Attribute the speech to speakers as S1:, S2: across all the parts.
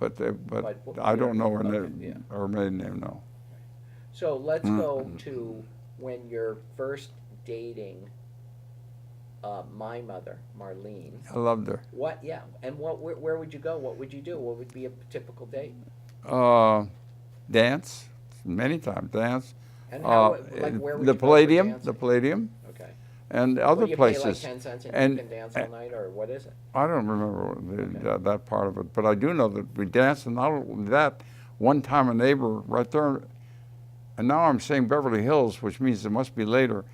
S1: but I don't know her name,
S2: yeah.
S1: her maiden name, no.
S2: So let's go to when you're first dating my mother, Marlene.
S1: I loved her.
S2: Yeah, and where would you go? What would you do? What would be a typical date?
S1: Dance, many times, dance.
S2: And how, like, where would
S1: The
S2: you go for
S1: Palladium,
S2: dancing?
S1: the Palladium,
S2: Okay.
S1: and other
S2: What, you
S1: places.
S2: pay like 10 cents and
S1: And
S2: you can dance all night, or what is it?
S1: I don't remember
S2: Okay.
S1: that part of it, but I do know that we danced, and not only that, one time a neighbor right there, and now I'm saying Beverly Hills, which means it must be later,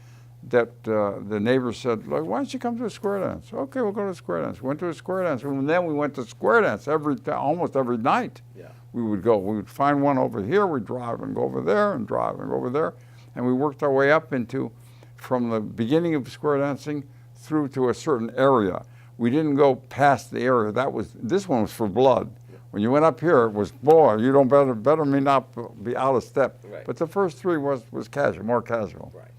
S1: that the neighbor said, "Look, why don't you come to a square dance?" Okay, we'll go to a square dance. Went to a square dance, and then we went to square dance almost every night.
S2: Yeah.
S1: We would go. We would find one over here. We'd drive and go over there and drive and go over there, and we worked our way up from the beginning of square dancing through to a certain area. We didn't go past the area. This one was for blood. When you went up here, it was, boy, you don't better me not be out of step.
S2: Right.
S1: But the first three was casual, more casual.
S2: Right.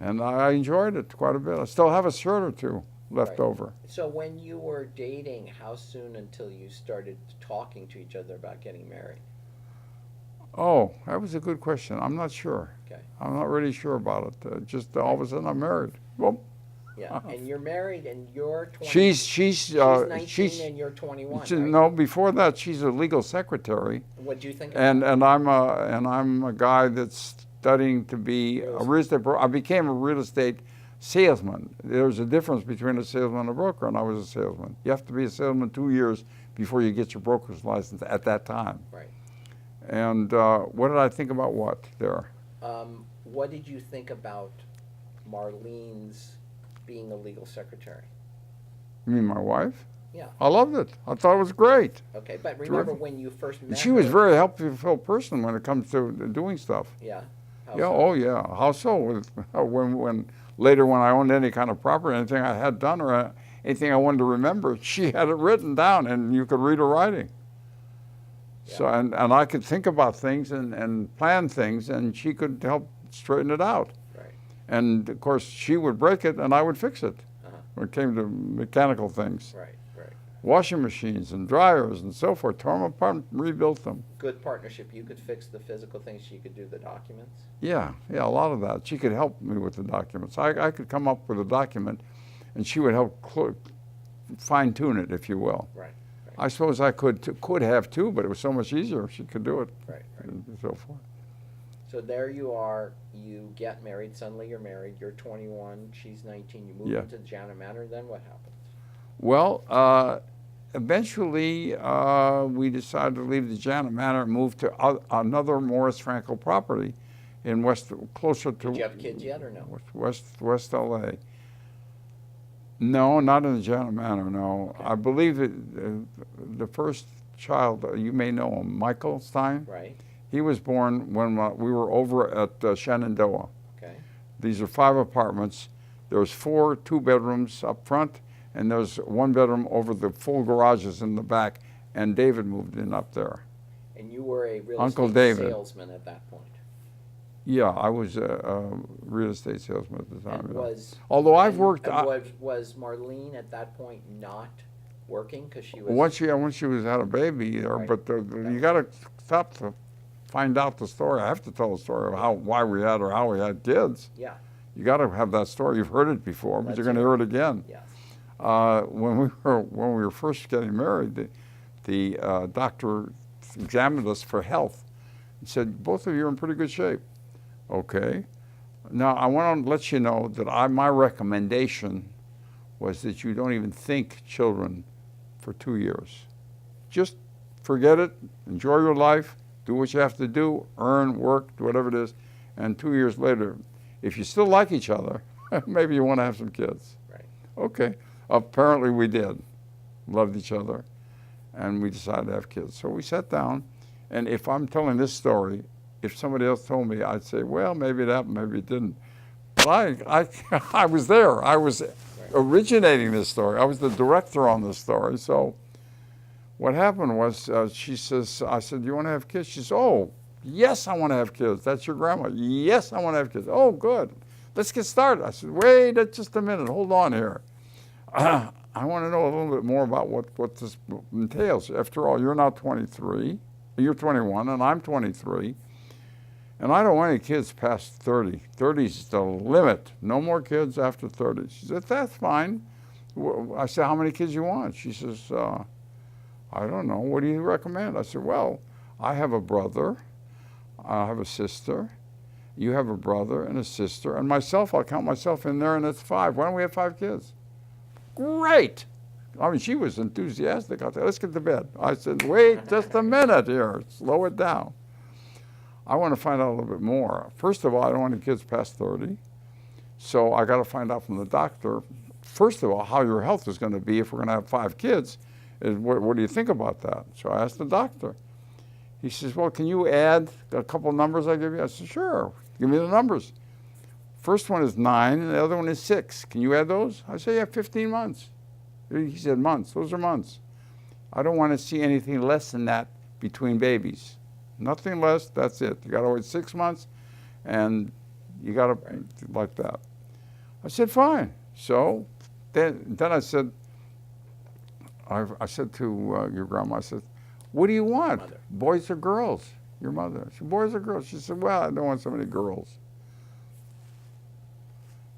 S1: And I enjoyed it quite a bit. I still have a shirt or two left
S2: Right.
S1: over.
S2: So when you were dating, how soon until you started talking to each other about getting married?
S1: Oh, that was a good question. I'm not sure.
S2: Okay.
S1: I'm not really sure about it. Just all of a sudden I'm married. Well,
S2: Yeah. And you're married, and you're 20.
S1: she's
S2: 19 and you're 21. Right?
S1: no, before that she's a legal secretary.
S2: What do you think?
S1: And I'm a guy that's studying to be a real estate broker. I became a real estate salesman. There's a difference between a salesman and a broker, and I was a salesman. You have to be a salesman 2 years before you get your broker's license at that time.
S2: Right.
S1: And what did I think about what there?
S2: What did you think about Marlene's being a legal secretary?
S1: You mean my wife?
S2: Yeah.
S1: I loved it. I thought it was great.
S2: Okay, but remember
S1: Terrific.
S2: when you first met
S1: She was a
S2: her?
S1: very helpful person when it comes to doing stuff.
S2: Yeah. How
S1: Yeah,
S2: so?
S1: oh yeah. How so? When later when I owned any kind of property, anything I had done or anything I wanted to remember, she had it written down and you could read her writing.
S2: Yeah.
S1: So and I could think about things and plan things, and she could help straighten it out.
S2: Right.
S1: And of course she would break it and I would fix it when it came to mechanical things.
S2: Right. Right.
S1: Washing machines and dryers and so forth, tore them apart and rebuilt them.
S2: Good partnership. You could fix the physical things. She could do the documents.
S1: Yeah, a lot of that. She could help me with the documents. I could come up with a document, and she would help fine-tune it, if you will.
S2: Right.
S1: I suppose I could have too, but it was so much easier if she could do it.
S2: Right. Right.
S1: And so forth.
S2: So there you are. You get married. Suddenly you're married. You're 21. She's 19. You move into Janet Manor. Then what happens?
S1: Well, eventually we decided to leave the Janet Manor and move to another Morris Franco property in closer to.
S2: Did you have kids yet or no?
S1: West LA. No, not in the Janet Manor, no.
S2: Okay.
S1: I believe the first child, you may know him, Michael Stein.
S2: Right.
S1: He was born when we were over at Shenandoah.
S2: Okay.
S1: These are 5 apartments. There's 4 2-bedrooms up front, and there's 1 bedroom over the full garages in the back, and David moved in up there.
S2: And you were a real
S1: Uncle
S2: estate
S1: David.
S2: salesman at that point.
S1: Yeah, I was a real estate salesman at the time.
S2: And
S1: yeah.
S2: was
S1: I've worked.
S2: Was Marlene at that point not working because she was?
S1: Once she was had a baby,
S2: Right.
S1: but you got to stop to find out the story. I have to tell the story of why we had or how we had kids.
S2: Yeah.
S1: You got to have that story. You've heard it before, but
S2: Let's
S1: you're going to hear it again.
S2: Yes.
S1: When we were first getting married, the doctor examined us for health and said, both of you are in pretty good shape. Okay. Now I want to let you know that my recommendation was that you don't even think children for 2 years. Just forget it, enjoy your life, do what you have to do, earn, work, do whatever it is, and 2 years later, if you still like each other, maybe you want to have some kids.
S2: Right.
S1: Okay. Apparently we did. Loved each other, and we decided to have kids. So we sat down, and if I'm telling this story, if somebody else told me, I'd say, well, maybe it happened, maybe it didn't. But I was there. I was originating this story. I was the director on this story. So what happened was, she says, I said, do you want to have kids? She says, oh, yes, I want to have kids. That's your grandma. Yes, I want to have kids. Oh, good. Let's get started. I said, wait just a minute. Hold on here. I want to know a little bit more about what this entails. After all, you're now 23, you're 21, and I'm 23. And I don't want any kids past 30. 30 is the limit. No more kids after 30. She said, that's fine. I said, how many kids you want? She says, I don't know. What do you recommend? I said, well, I have a brother. I have a sister. You have a brother and a sister. And myself, I'll count myself in there, and it's 5. Why don't we have 5 kids? Great. I mean, she was enthusiastic. I said, let's get to bed. I said, wait just a minute here. Slow it down. I want to find out a little bit more. First of all, I don't want any kids past 30. So I got to find out from the doctor, first of all, how your health is going to be if we're going to have 5 kids. What do you think about that? So I asked the doctor. He says, well, can you add a couple of numbers I give you? I said, sure. Give me the numbers. First one is 9, and the other one is 6. Can you add those? I said, yeah, 15 months. He said, months. Those are months. I don't want to see anything less than that between babies. Nothing less, that's it. You got to wait 6 months, and you got to, like that. I said, fine. So then I said, I said to your grandma, I said, what do you want?
S2: Mother.
S1: Boys or girls? Your mother. I said, boys or girls? She said, well, I don't want so many girls.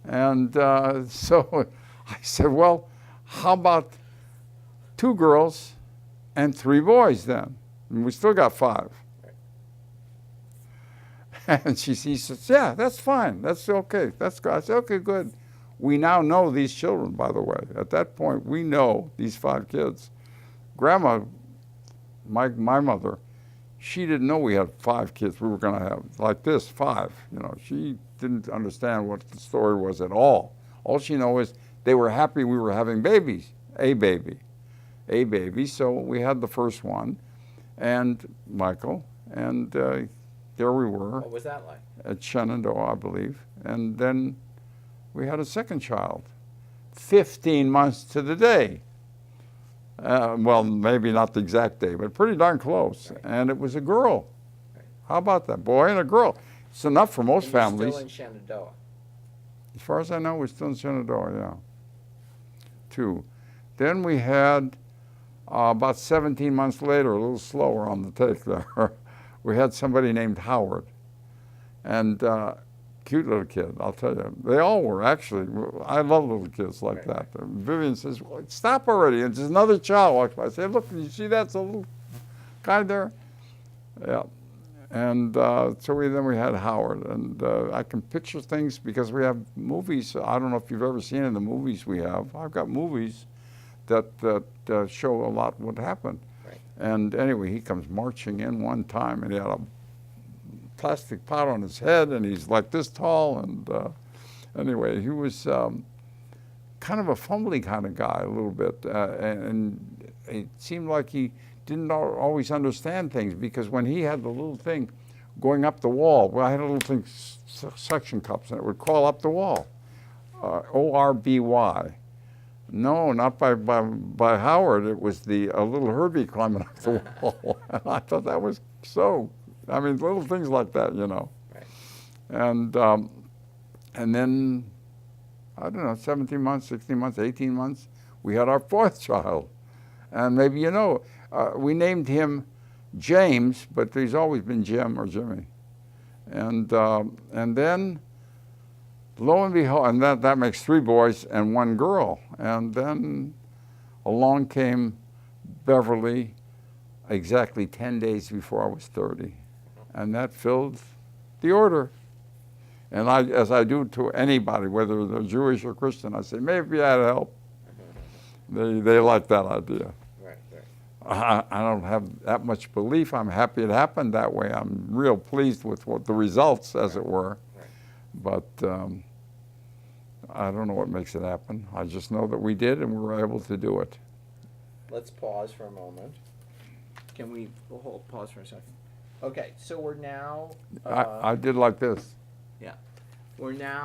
S1: And so I said, well, how about 2 girls and 3 boys then? And we still got 5. And he says, yeah, that's fine. That's okay. That's good. I said, okay, good. We now know these children, by the way. At that point, we know these 5 kids. Grandma, my mother, she didn't know we had 5 kids we were going to have. Like this, 5. You know, she didn't understand what the story was at all. All she knows is they were happy we were having babies, a baby. So we had the first one, and Michael, and there we were.
S2: What was that like?
S1: At Shenandoah, I believe. And then we had a second child, 15 months to the day. Well, maybe not the exact day, but pretty darn close. Right. And it was a girl. Right. How about that? Boy and a girl. It's enough for most families.
S2: Still in Shenandoah?
S1: As far as I know, we're still in Shenandoah, yeah. 2. Then we had, about 17 months later, a little slower on the take there, we had somebody named Howard. And cute little kid, I'll tell you. They all were, actually. I love little kids like that. Vivian says, well, stop already. And just another child walks by. I say, look, you see that's a little guy there? Yeah. And so then we had Howard. And I can picture things because we have movies. I don't know if you've ever seen in the movies we have. I've got movies that show a lot what happened. Right. And anyway, he comes marching in one time, and he had a plastic pot on his head, and he's like this tall. And anyway, he was kind of a fumbling kind of guy a little bit. And it seemed like he didn't always understand things, because when he had the little thing going up the wall, well, I had a little thing, suction cups, and it would crawl up the wall. O-R-B-Y. No, not by Howard. It was a little Herbie climbing up the wall. And I thought that was so, I mean, little things like that, you know. Right. And then, I don't know, 17 months, 16 months, 18 months, we had our 4th child. And maybe you know, we named him James, but he's always been Jim or Jimmy. And then, lo and behold, and that makes 3 boys and 1 girl. And then along came Beverly exactly 10 days before I was 30. And that filled the order. And as I do to anybody, whether they're Jewish or Christian, I say, maybe I'd help. They like that idea. I don't have that much belief. I'm happy it happened that way. I'm real pleased with what the results, as it were. But I don't know what makes it happen. I just know that we did, and we were able to do it.
S2: Let's pause for a moment. Can we pause for a second? Okay, so we're now...
S1: I did like this.
S2: Yeah. We're now